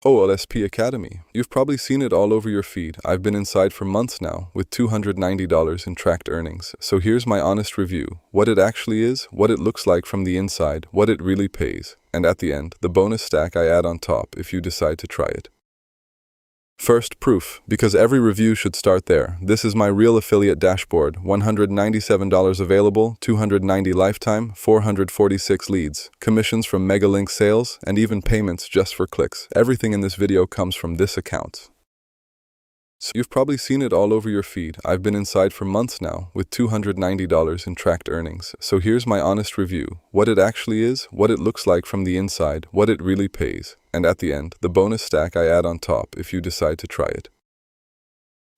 OLSP Academy. You've probably seen it all over your feed. I've been inside for months now with $290 in tracked earnings. So here's my honest review. What it actually is, what it looks like from the inside, what it really pays, and at the end, the bonus stack I add on top if you decide to try it. First, proof, because every review should start there. This is my real affiliate dashboard. $197 available, 290 lifetime, 446 leads, commissions from MegaLink sales, and even payments just for clicks. Everything in this video comes from this account. So you've probably seen it all over your feed. I've been inside for months now with $290 in tracked earnings. So here's my honest review. What it actually is, what it looks like from the inside, what it really pays, and at the end, the bonus stack I add on top if you decide to try it.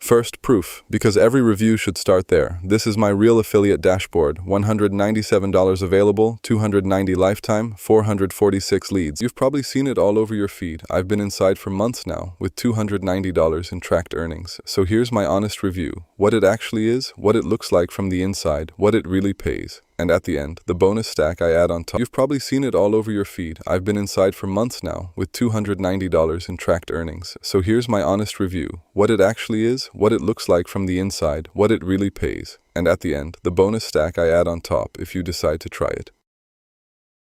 First, proof, because every review should start there. This is my real affiliate dashboard. $197 available, 290 lifetime, 446 leads. You've probably seen it all over your feed. I've been inside for months now with $290 in tracked earnings. So here's my honest review. What it actually is, what it looks like from the inside, what it really pays, and at the end, the bonus stack I add on top. You've probably seen it all over your feed. I've been inside for months now with $290 in tracked earnings. So here's my honest review. What it actually is, what it looks like from the inside, what it really pays, and at the end, the bonus stack I add on top if you decide to try it.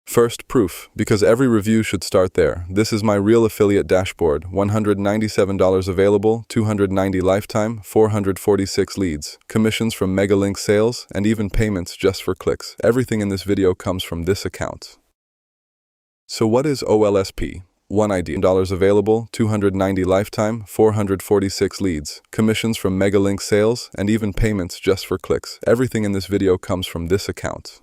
First, proof, because every review should start there. This is my real affiliate dashboard. $197 available, 290 lifetime, 446 leads, commissions from MegaLink sales, and even payments just for clicks. Everything in this video comes from this account. So what is OLSP? One idea. $1 available, 290 lifetime, 446 leads, commissions from MegaLink sales, and even payments just for clicks. Everything in this video comes from this account.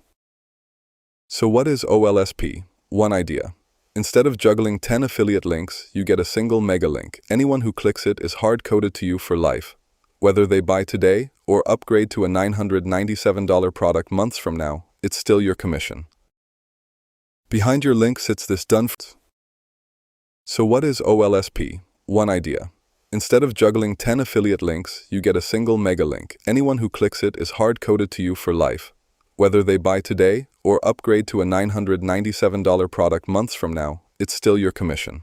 So what is OLSP? One idea. Instead of juggling 10 affiliate links, you get a single mega link. Anyone who clicks it is hard-coded to you for life. Whether they buy today or upgrade to a $997 product months from now, it's still your commission. Behind your link sits this done. So what is OLSP? One idea. Instead of juggling 10 affiliate links, you get a single mega link. Anyone who clicks it is hard-coded to you for life. Whether they buy today or upgrade to a $997 product months from now, it's still your commission.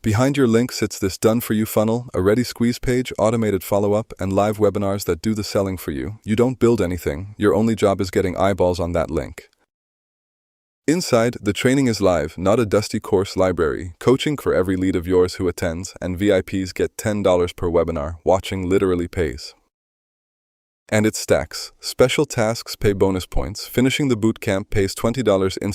Behind your link sits this done-for-you funnel, a ready squeeze page, automated follow-up, and live webinars that do the selling for you. You don't build anything, your only job is getting eyeballs on that link. Inside, the training is live, not a dusty course library. Coaching for every lead of yours who attends, and VIPs get $10 per webinar. Watching literally pays. And it stacks. Special tasks pay bonus points. Finishing the bootcamp pays $20 instantly.